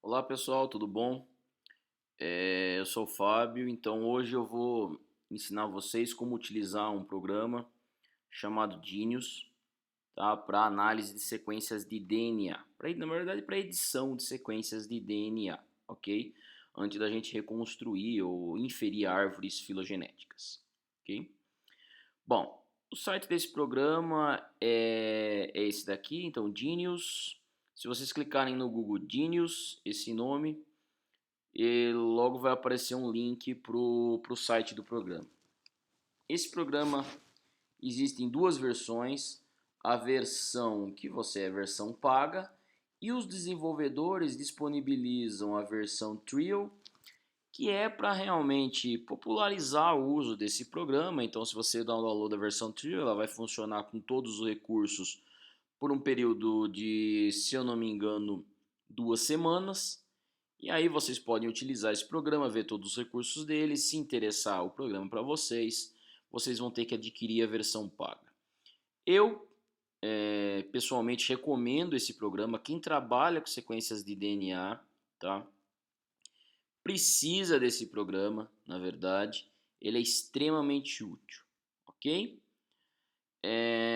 Olá pessoal, tudo bom? Eu sou o Fábio, então hoje eu vou ensinar vocês como utilizar um programa chamado Genius, tá? Para análise de sequências de DNA, na verdade para edição de sequências de DNA, ok? Antes da gente reconstruir ou inferir árvores filogenéticas, ok? Bom, o site desse programa é esse daqui, então Genius. Se vocês clicarem no Google Genius, esse nome, e logo vai aparecer um link pro site do programa. Esse programa existe em duas versões, a versão que você é a versão paga e os desenvolvedores disponibilizam a versão Trio, que é para realmente popularizar o uso desse programa. Então, se você download a versão Trio, ela vai funcionar com todos os recursos por um período de, se eu não me engano, 2 semanas. E aí vocês podem utilizar esse programa, ver todos os recursos dele, se interessar o programa para vocês, vocês vão ter que adquirir a versão paga. Eu pessoalmente recomendo esse programa. Quem trabalha com sequências de DNA, tá? Precisa desse programa, na verdade. Ele é extremamente útil, ok?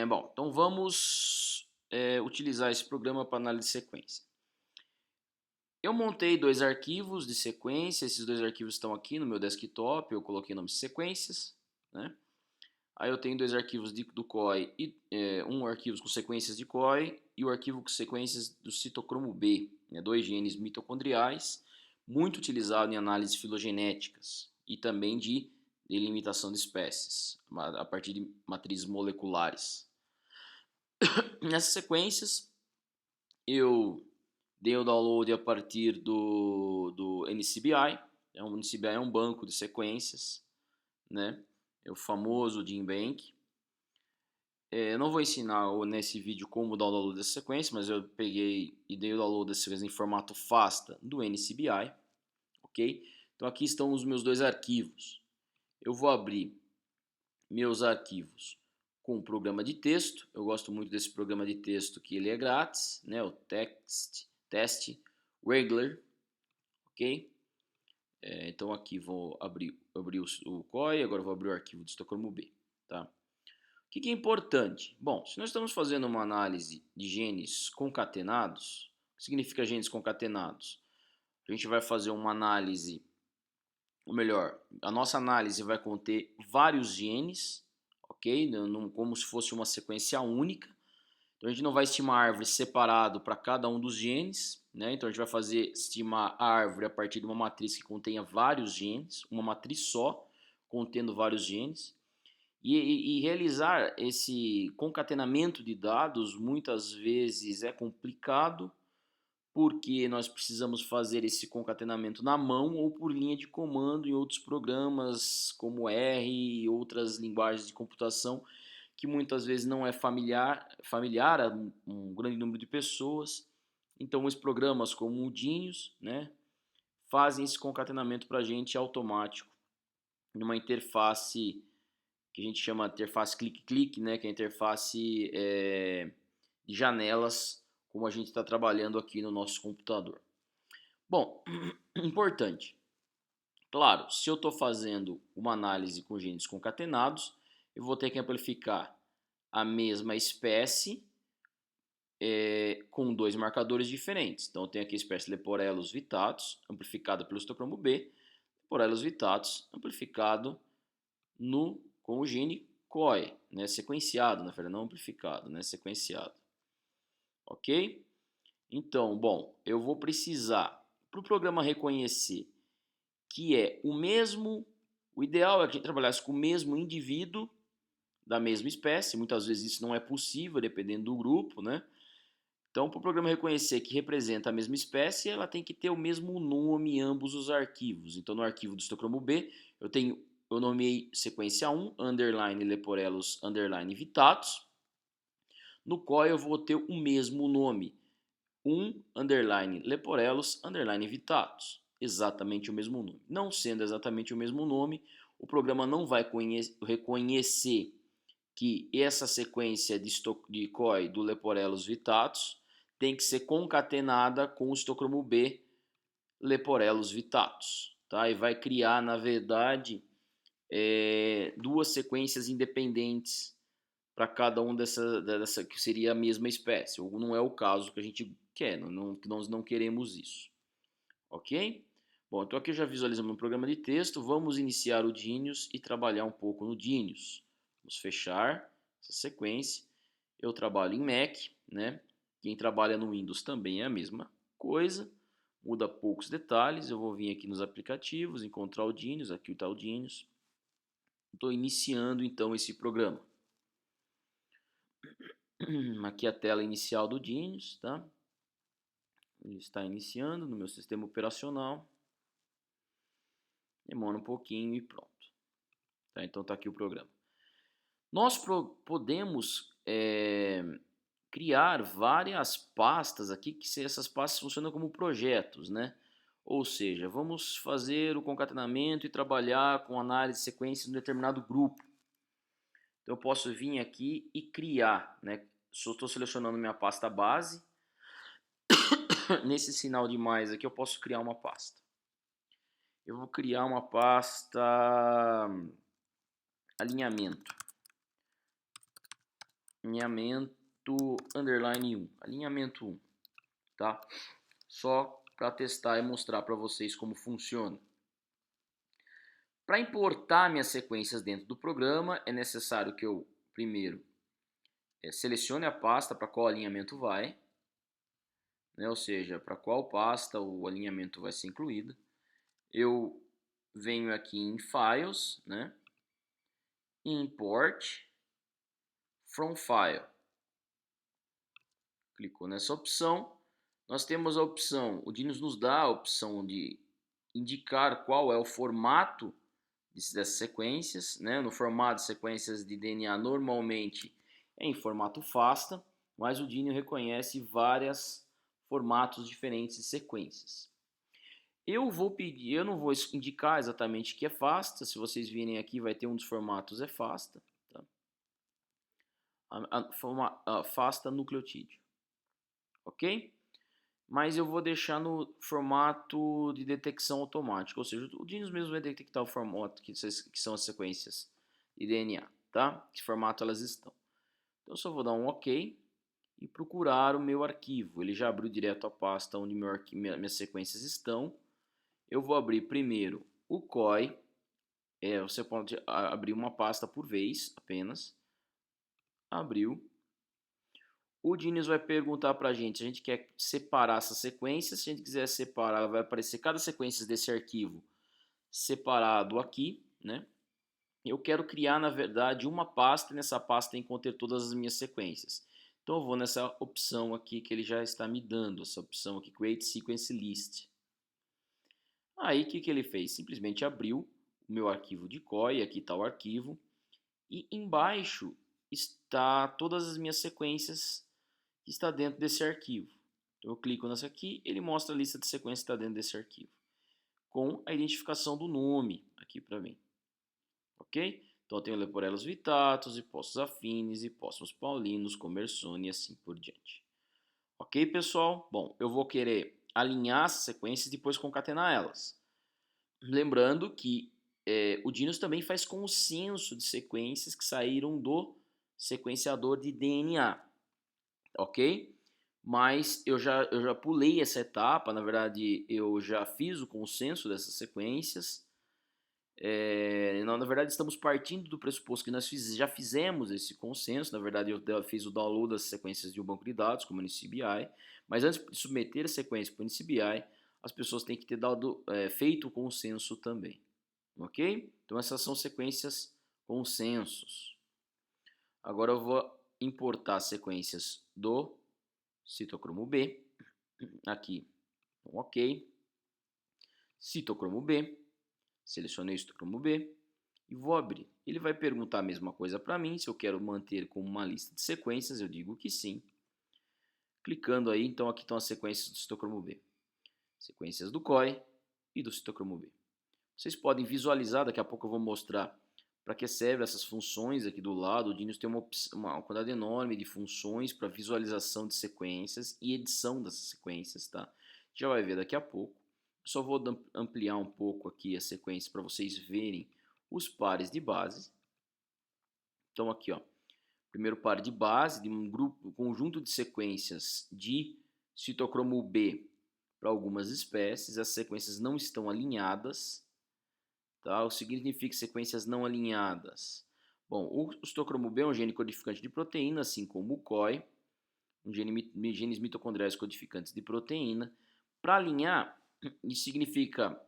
Bom, então vamos utilizar esse programa para análise de sequência. Eu montei dois arquivos de sequência, esses dois arquivos estão aqui no meu desktop, eu coloquei nome de sequências, né? Aí eu tenho dois arquivos do COI, um arquivo com sequências de COI e o arquivo com sequências do citocromo B, né? Dois genes mitocondriais, muito utilizado em análises filogenéticas e também de delimitação de espécies, a partir de matrizes moleculares. Nessas sequências, eu dei o download a partir do NCBI. O NCBI é um banco de sequências, né? É o famoso GenBank. Eu não vou ensinar nesse vídeo como download dessa sequência, mas eu peguei e dei o download dessa sequência em formato FASTA do NCBI, ok? Então aqui estão os meus dois arquivos. Eu vou abrir meus arquivos com o programa de texto. Eu gosto muito desse programa de texto, que ele é grátis, né? O Test Regular, ok? Então aqui vou abrir o COI, agora vou abrir o arquivo de Estocolmo B, tá? O que é importante? Bom, se nós estamos fazendo uma análise de genes concatenados, o que significa genes concatenados? A gente vai fazer uma análise, ou melhor, a nossa análise vai conter vários genes, ok? Como se fosse uma sequência única. Então a gente não vai estimar a árvore separado para cada um dos genes, né? Então a gente vai estimar a árvore a partir de uma matriz que contenha vários genes, uma matriz só, contendo vários genes. E realizar esse concatenamento de dados muitas vezes é complicado, porque nós precisamos fazer esse concatenamento na mão ou por linha de comando em outros programas como R e outras linguagens de computação que muitas vezes não é familiar a um grande número de pessoas. Então, os programas como o Genius, né, fazem esse concatenamento para a gente automático, numa interface que a gente chama de interface clique-clique, né, que é a interface de janelas, como a gente está trabalhando aqui no nosso computador. Bom, importante. Claro, se eu estou fazendo uma análise com genes concatenados, eu vou ter que amplificar a mesma espécie com dois marcadores diferentes. Então eu tenho aqui a espécie Leporellus vittatus, amplificada pelo histocromo B, Leporellus vittatus, amplificado com o gene COI, né, sequenciado, na verdade, não amplificado, né, sequenciado. Ok? Então, bom, eu vou precisar, para o programa reconhecer que é o ideal é que a gente trabalhasse com o mesmo indivíduo da mesma espécie. Muitas vezes isso não é possível, dependendo do grupo, né? Então, para o programa reconhecer que representa a mesma espécie, ela tem que ter o mesmo nome em ambos os arquivos. Então, no arquivo do histocromo B, eu nomeei sequência 1, underline Leporellus, underline vittatus, no qual eu vou ter o mesmo nome, 1, underline Leporellus, underline vittatus, exatamente o mesmo nome. Não sendo exatamente o mesmo nome, o programa não vai reconhecer que essa sequência de COI do Leporellus vittatus tem que ser concatenada com o histocromo B Leporellos vittatus, tá? E vai criar, na verdade, duas sequências independentes para cada um dessa que seria a mesma espécie. Ou não é o caso que a gente quer, nós não queremos isso, ok? Bom, então aqui eu já visualizamos um programa de texto. Vamos iniciar o Dinius e trabalhar um pouco no Dinius. Vamos fechar essa sequência. Eu trabalho em Mac, né? Quem trabalha no Windows também é a mesma coisa. Muda poucos detalhes. Eu vou vir aqui nos aplicativos, encontrar o Dinius. Aqui está o Dinius. Estou iniciando então esse programa. Aqui a tela inicial do Dinius, tá? Ele está iniciando no meu sistema operacional. Demora um pouquinho e pronto. Tá? Então está aqui o programa. Nós podemos criar várias pastas aqui, que essas pastas funcionam como projetos, né? Ou seja, vamos fazer o concatenamento e trabalhar com análise de sequências em um determinado grupo. Então eu posso vir aqui e criar, né? Estou selecionando minha pasta base. Nesse sinal de mais aqui eu posso criar uma pasta. Eu vou criar uma pasta alinhamento. Alinhamento underline 1. Alinhamento 1. Tá? Só para testar e mostrar para vocês como funciona. Para importar minhas sequências dentro do programa, é necessário que eu, primeiro, selecione a pasta para qual alinhamento vai, né? Ou seja, para qual pasta o alinhamento vai ser incluído. Eu venho aqui em Files, né? Import from File. Clicou nessa opção. Nós temos a opção, o Dinius nos dá a opção de indicar qual é o formato dessas sequências, né? No formato de sequências de DNA normalmente é em formato FASTA, mas o Dinius reconhece vários formatos diferentes de sequências. Eu vou pedir, eu não vou indicar exatamente que é FASTA, se vocês virem aqui vai ter um dos formatos é FASTA, tá? FASTA nucleotídeo, ok? Mas eu vou deixar no formato de detecção automática, ou seja, o Dinius mesmo vai detectar o formato que são as sequências de DNA, tá? Que formato elas estão. Então eu só vou dar um OK e procurar o meu arquivo. Ele já abriu direto a pasta onde minhas sequências estão. Eu vou abrir primeiro o COI. Você pode abrir uma pasta por vez apenas. Abriu. O Dinius vai perguntar para a gente se a gente quer separar essa sequência. Se a gente quiser separar, vai aparecer cada sequência desse arquivo separado aqui, né? Eu quero criar, na verdade, uma pasta e nessa pasta tem que conter todas as minhas sequências. Então eu vou nessa opção aqui que ele já está me dando, essa opção aqui, Create Sequence List. Aí o que ele fez? Simplesmente abriu o meu arquivo de COI, aqui está o arquivo, e embaixo está todas as minhas sequências que está dentro desse arquivo. Então eu clico nessa aqui, ele mostra a lista de sequências que está dentro desse arquivo, com a identificação do nome aqui para mim. Ok? Então eu tenho Leporellos vittatus, hipóstos afines, hipóstos paulinos, Commersoni e assim por diante. Ok, pessoal? Bom, eu vou querer alinhar essas sequências e depois concatenar elas. Lembrando que o Dinius também faz consenso de sequências que saíram do sequenciador de DNA. Ok? Mas eu já pulei essa etapa, na verdade eu já fiz o consenso dessas sequências. Na verdade estamos partindo do pressuposto que nós já fizemos esse consenso. Na verdade eu fiz o download das sequências de um banco de dados como NCBI, mas antes de submeter a sequência para o NCBI, as pessoas têm que ter feito o consenso também, ok? Então essas são sequências consensos. Agora eu vou importar sequências do citocromo B, aqui, então, ok, citocromo B, selecionei o citocromo B e vou abrir. Ele vai perguntar a mesma coisa para mim, se eu quero manter como uma lista de sequências, eu digo que sim. Clicando aí, então aqui estão as sequências do citocromo B. Sequências do COI e do citocromo B. Vocês podem visualizar, daqui a pouco eu vou mostrar para que servem essas funções aqui do lado. O Dinius tem uma quantidade enorme de funções para visualização de sequências e edição dessas sequências, tá? Já vai ver daqui a pouco. Só vou ampliar um pouco aqui a sequência para vocês verem os pares de base. Então aqui, ó, primeiro par de base de um conjunto de sequências de citocromo B para algumas espécies. As sequências não estão alinhadas, tá? O que significa sequências não alinhadas? Bom, o citocromo B é um gene codificante de proteína, assim como o COI, genes mitocondriais codificantes de proteína. Para alinhar, isso significa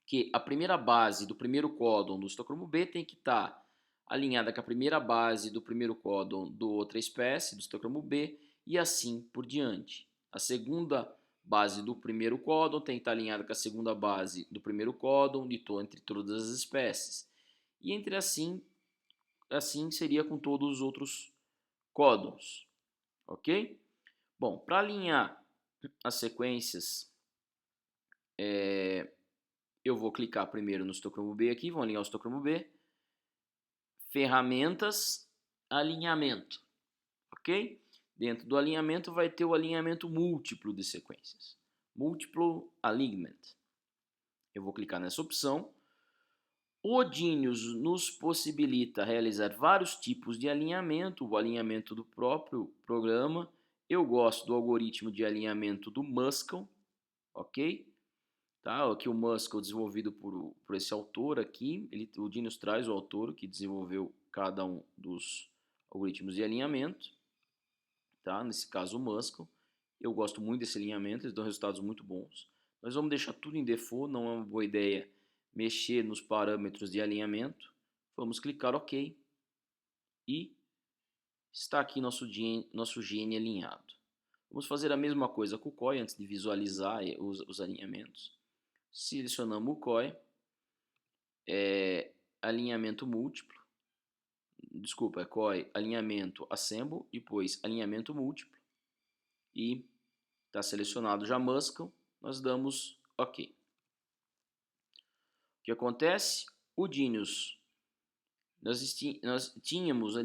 que a primeira base do primeiro códon do citocromo B tem que estar alinhada com a primeira base do primeiro códon da outra espécie, do citocromo B, e assim por diante. A segunda base do primeiro códon tem que estar alinhada com a segunda base do primeiro códon entre todas as espécies. E entre assim seria com todos os outros códons, ok? Bom, para alinhar as sequências, eu vou clicar primeiro no citocromo B aqui, vamos alinhar o citocromo B. Ferramentas, alinhamento, ok? Dentro do alinhamento vai ter o alinhamento múltiplo de sequências, Multiple Alignment. Eu vou clicar nessa opção. O Genius nos possibilita realizar vários tipos de alinhamento, o alinhamento do próprio programa. Eu gosto do algoritmo de alinhamento do Muscle, ok? Tá? Aqui o Muscle desenvolvido por esse autor aqui, o Genius traz o autor que desenvolveu cada um dos algoritmos de alinhamento, tá? Nesse caso o Muscle. Eu gosto muito desse alinhamento, eles dão resultados muito bons. Nós vamos deixar tudo em default, não é uma boa ideia mexer nos parâmetros de alinhamento. Vamos clicar OK e está aqui nosso gene alinhado. Vamos fazer a mesma coisa com o COI antes de visualizar os alinhamentos. Selecionamos o COI, alinhamento múltiplo, desculpa, é COI, alinhamento assemble, depois alinhamento múltiplo, e está selecionado já Muscle, nós damos OK. O que acontece? O Genius, nós tínhamos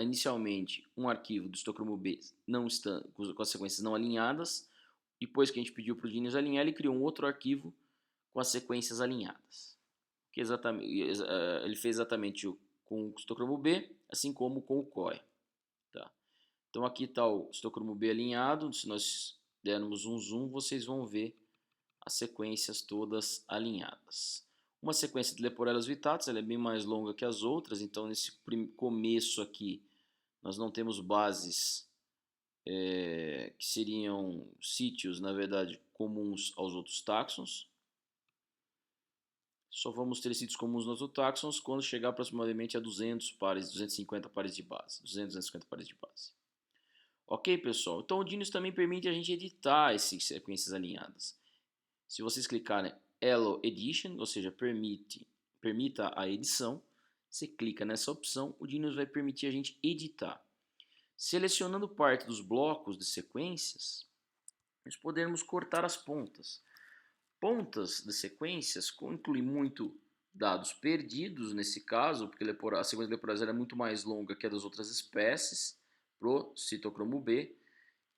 inicialmente um arquivo do citocromo B com as sequências não alinhadas. Depois que a gente pediu para o Genius alinhar, ele criou um outro arquivo com as sequências alinhadas. Ele fez exatamente com o citocromo B, assim como com o COI. Tá? Então aqui está o citocromo B alinhado. Se nós dermos um zoom, vocês vão ver as sequências todas alinhadas. Uma sequência de Leporello vittatus, ela é bem mais longa que as outras, então nesse começo aqui nós não temos bases que seriam sítios, na verdade, comuns aos outros táxons. Só vamos ter sítios comuns nos outros táxons quando chegar aproximadamente a 250 pares de base. 250 pares de base. Ok, pessoal? Então o Genius também permite a gente editar essas sequências alinhadas. Se vocês clicarem Allow Edition, ou seja, permita a edição, você clica nessa opção, o Genius vai permitir a gente editar. Selecionando parte dos blocos de sequências, nós podemos cortar as pontas. Pontas de sequências incluem muito dados perdidos, nesse caso, porque a sequência de Leporello é muito mais longa que a das outras espécies, pro citocromo B.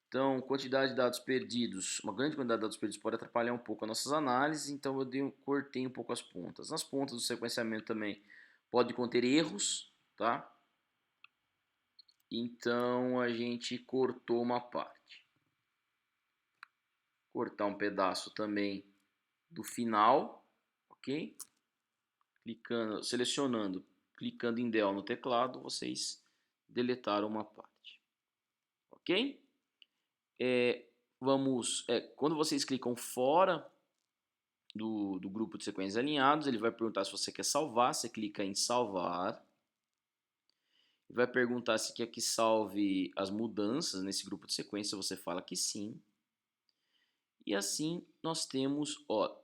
Então, quantidade de dados perdidos, uma grande quantidade de dados perdidos pode atrapalhar um pouco as nossas análises, então eu cortei um pouco as pontas. Nas pontas do sequenciamento também pode conter erros, tá? Então, a gente cortou uma parte. Cortar um pedaço também do final, ok? Selecionando, clicando em Del no teclado, vocês deletaram uma parte, ok? Quando vocês clicam fora do grupo de sequências alinhados, ele vai perguntar se você quer salvar, você clica em salvar, ele vai perguntar se quer que salve as mudanças nesse grupo de sequência, você fala que sim, e assim nós temos, ó,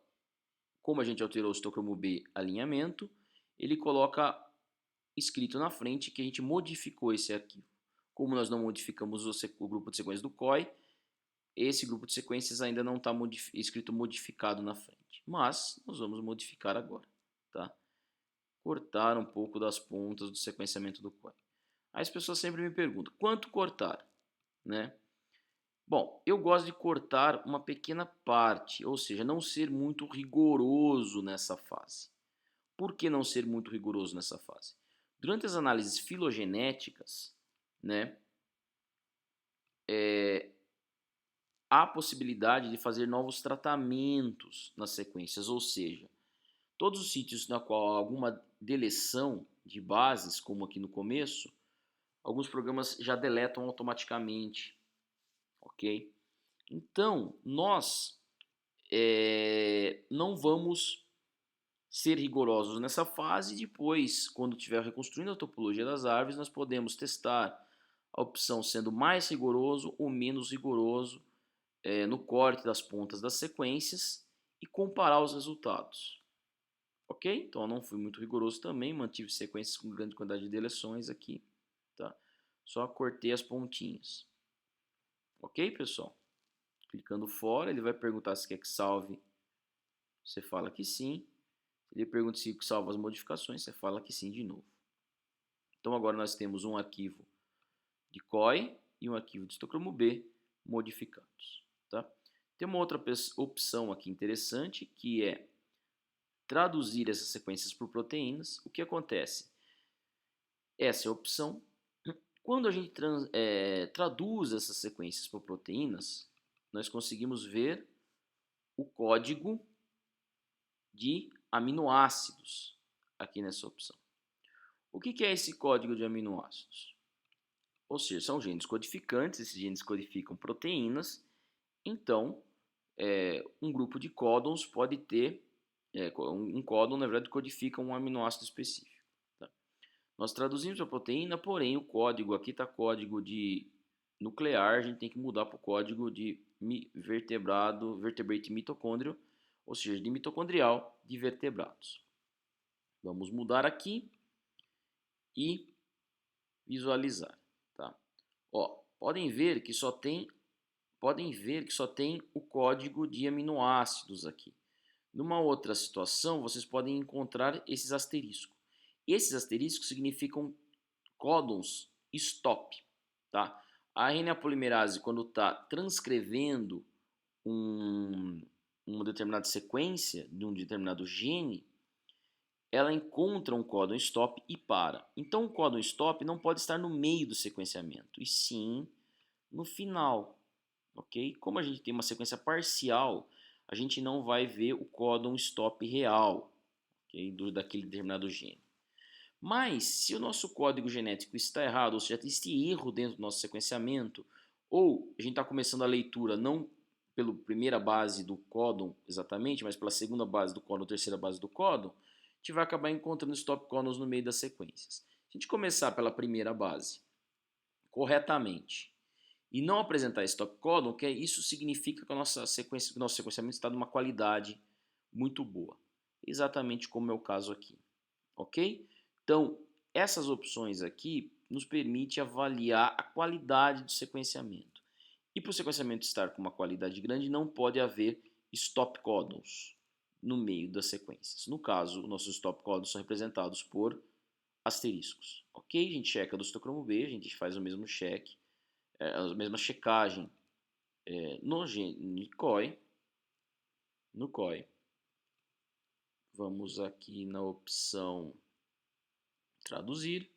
como a gente alterou o citocromo B alinhamento, ele coloca escrito na frente que a gente modificou esse arquivo. Como nós não modificamos o grupo de sequências do COI, esse grupo de sequências ainda não está escrito modificado na frente, mas nós vamos modificar agora, tá? Cortar um pouco das pontas do sequenciamento do COI. Aí as pessoas sempre me perguntam, quanto cortar, né? Bom, eu gosto de cortar uma pequena parte, ou seja, não ser muito rigoroso nessa fase. Por que não ser muito rigoroso nessa fase? Durante as análises filogenéticas, né, há possibilidade de fazer novos tratamentos nas sequências, ou seja, todos os sítios na qual há alguma deleção de bases, como aqui no começo, alguns programas já deletam automaticamente, ok? Então, nós não vamos ser rigorosos nessa fase. Depois, quando estiver reconstruindo a topologia das árvores, nós podemos testar a opção sendo mais rigoroso ou menos rigoroso no corte das pontas das sequências e comparar os resultados. Ok? Então eu não fui muito rigoroso também, mantive sequências com grande quantidade de deleções aqui. Tá? Só cortei as pontinhas. Ok, pessoal? Clicando fora, ele vai perguntar se quer que salve. Você fala que sim. Ele pergunta se salva as modificações, você fala que sim de novo. Então agora nós temos um arquivo de COI e um arquivo de histocromo B modificados. Tá? Tem uma outra opção aqui interessante, que é traduzir essas sequências por proteínas. O que acontece? Essa é a opção. Quando a gente traduz essas sequências por proteínas, nós conseguimos ver o código de aminoácidos aqui nessa opção. O que é esse código de aminoácidos? Ou seja, são genes codificantes, esses genes codificam proteínas, então um grupo de códons pode ter, um códon na verdade codifica um aminoácido específico. Tá? Nós traduzimos a proteína, porém o código, aqui está código de nuclear, a gente tem que mudar para o código de vertebrate mitocôndrio, ou seja, de mitocondrial de vertebrados. Vamos mudar aqui e visualizar. Tá? Ó, podem ver que só tem o código de aminoácidos aqui. Numa outra situação, vocês podem encontrar esses asteriscos. Esses asteriscos significam códons stop. Tá? A RNA polimerase, quando está transcrevendo uma determinada sequência de um determinado gene, ela encontra um códon stop e para. Então o códon stop não pode estar no meio do sequenciamento, e sim no final. Ok? Como a gente tem uma sequência parcial, a gente não vai ver o códon stop real, okay? Daquele determinado gene. Mas se o nosso código genético está errado, ou seja, existe erro dentro do nosso sequenciamento, ou a gente está começando a leitura não pela primeira base do códon exatamente, mas pela segunda base do códon, terceira base do códon, a gente vai acabar encontrando stop códons no meio das sequências. Se a gente começar pela primeira base corretamente e não apresentar stop códon, que isso significa que o nosso sequenciamento está de uma qualidade muito boa, exatamente como é o caso aqui, ok? Então, essas opções aqui nos permitem avaliar a qualidade do sequenciamento. E para o sequenciamento estar com uma qualidade grande, não pode haver stop códons no meio das sequências. No caso, nossos stop códons são representados por asteriscos, ok? A gente checa do histocromo B, a gente faz o mesmo check, a mesma checagem no gene COI. No COI, vamos aqui na opção traduzir,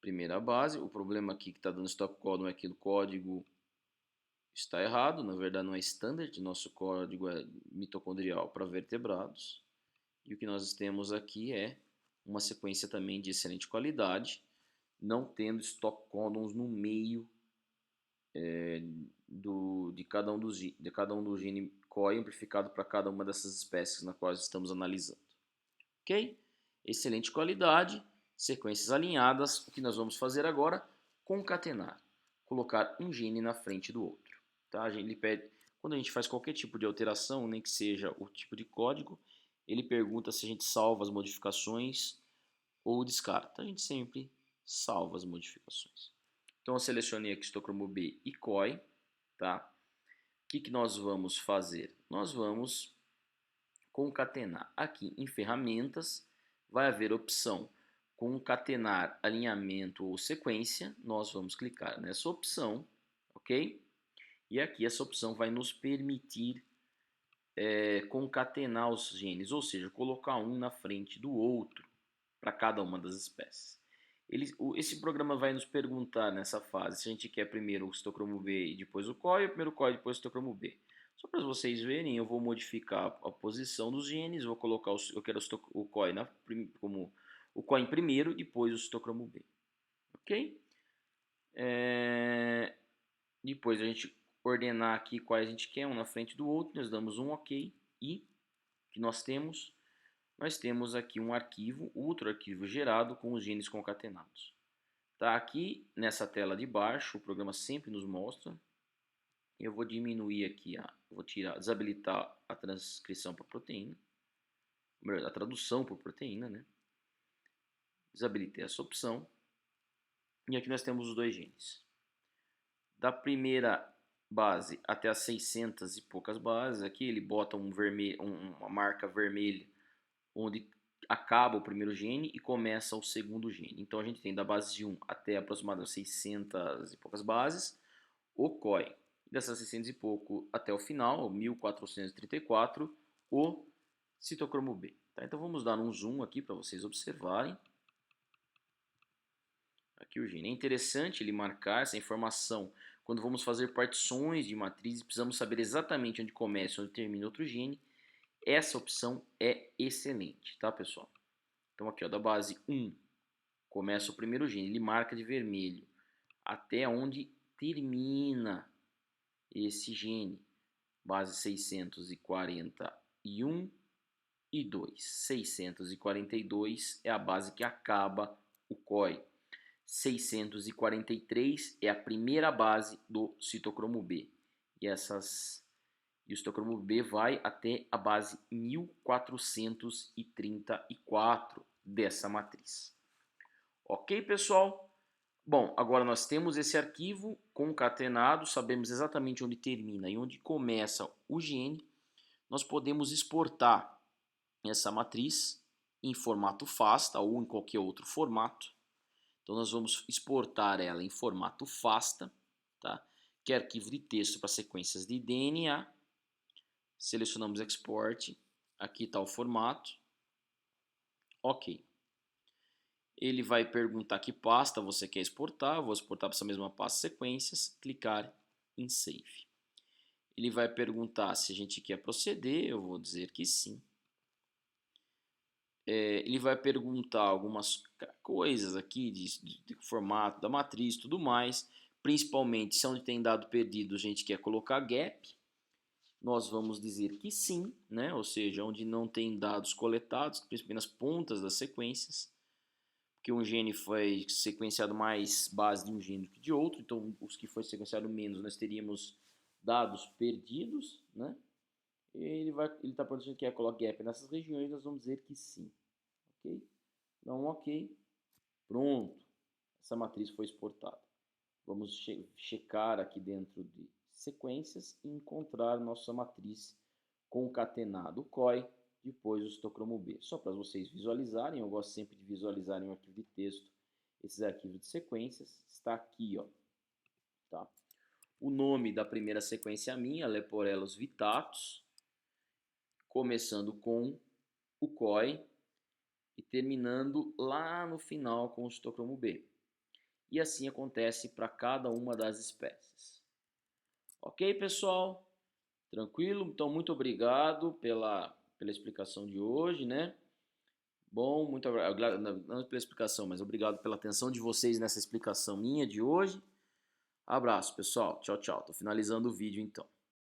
primeira base. O problema aqui que está dando stop códon é que o código está errado, na verdade não é standard, nosso código é mitocondrial para vertebrados. E o que nós temos aqui é uma sequência também de excelente qualidade, não tendo stop códons no meio de cada um dos genes COI amplificado para cada uma dessas espécies na qual estamos analisando. Ok? Excelente qualidade, sequências alinhadas. O que nós vamos fazer agora? Concatenar. Colocar um gene na frente do outro. Tá? Ele pede, quando a gente faz qualquer tipo de alteração, nem que seja o tipo de código, ele pergunta se a gente salva as modificações ou descarta. A gente sempre salva as modificações. Então eu selecionei aqui histocromo B e COI. Tá? O que nós vamos fazer? Nós vamos concatenar. Aqui em ferramentas vai haver a opção concatenar alinhamento ou sequência. Nós vamos clicar nessa opção, ok? E aqui essa opção vai nos permitir concatenar os genes, ou seja, colocar um na frente do outro para cada uma das espécies. Esse programa vai nos perguntar nessa fase se a gente quer primeiro o citocromo B e depois o COI, ou primeiro o COI e depois o citocromo B. Só para vocês verem, eu vou modificar a posição dos genes, vou colocar eu quero o COI como o COI em primeiro, depois o citocromo B. Ok? Depois a gente ordenar aqui quais a gente quer, um na frente do outro, nós damos um OK e que nós temos aqui um arquivo, outro arquivo gerado com os genes concatenados. Tá aqui nessa tela de baixo, o programa sempre nos mostra. Eu vou diminuir aqui, desabilitar a transcrição por proteína, a tradução por proteína, né? Desabilitei essa opção. E aqui nós temos os dois genes. Da primeira base até as 600 e poucas bases, aqui ele bota uma marca vermelha onde acaba o primeiro gene e começa o segundo gene. Então a gente tem da base 1 até aproximadamente 600 e poucas bases, o COI. Dessas 600 e pouco até o final, 1434, o citocromo B. Tá? Então vamos dar um zoom aqui para vocês observarem. Aqui o gene. É interessante ele marcar essa informação. Quando vamos fazer partições de matrizes, precisamos saber exatamente onde começa e onde termina outro gene. Essa opção é excelente, tá, pessoal? Então aqui, ó, da base 1, começa o primeiro gene, ele marca de vermelho até onde termina esse gene. Base 641 e 2. 642 é a base que acaba o COI. 643 é a primeira base do citocromo B. E o citocromo B vai até a base 1434 dessa matriz. Ok, pessoal? Bom, agora nós temos esse arquivo concatenado, sabemos exatamente onde termina e onde começa o gene. Nós podemos exportar essa matriz em formato FASTA ou em qualquer outro formato. Então nós vamos exportar ela em formato FASTA, tá? Que é arquivo de texto para sequências de DNA. Selecionamos Export, aqui está o formato. Ok. Ele vai perguntar que pasta você quer exportar, vou exportar para essa mesma pasta sequências, clicar em Save. Ele vai perguntar se a gente quer proceder, eu vou dizer que sim. Ele vai perguntar algumas coisas aqui de formato da matriz e tudo mais, principalmente se onde tem dado perdido a gente quer colocar gap. Nós vamos dizer que sim, né? Ou seja, onde não tem dados coletados, principalmente nas pontas das sequências, porque um gene foi sequenciado mais base de um gene do que de outro, então os que foi sequenciado menos nós teríamos dados perdidos, né? Ele está perguntando que quer colocar gap nessas regiões, nós vamos dizer que sim, ok? Dá um ok, pronto, essa matriz foi exportada. Vamos checar aqui dentro de sequências e encontrar nossa matriz concatenado COI, depois o citocromo B. Só para vocês visualizarem, eu gosto sempre de visualizar em um arquivo de texto esses arquivos de sequências. Está aqui, ó, tá? O nome da primeira sequência minha, Leporellos vittatus, começando com o COI e terminando lá no final com o citocromo B. E assim acontece para cada uma das espécies. Ok, pessoal? Tranquilo? Então, muito obrigado pela explicação de hoje, né? Bom, muito obrigado, não pela explicação, mas obrigado pela atenção de vocês nessa explicação minha de hoje. Abraço, pessoal. Tchau, tchau. Tô finalizando o vídeo, então.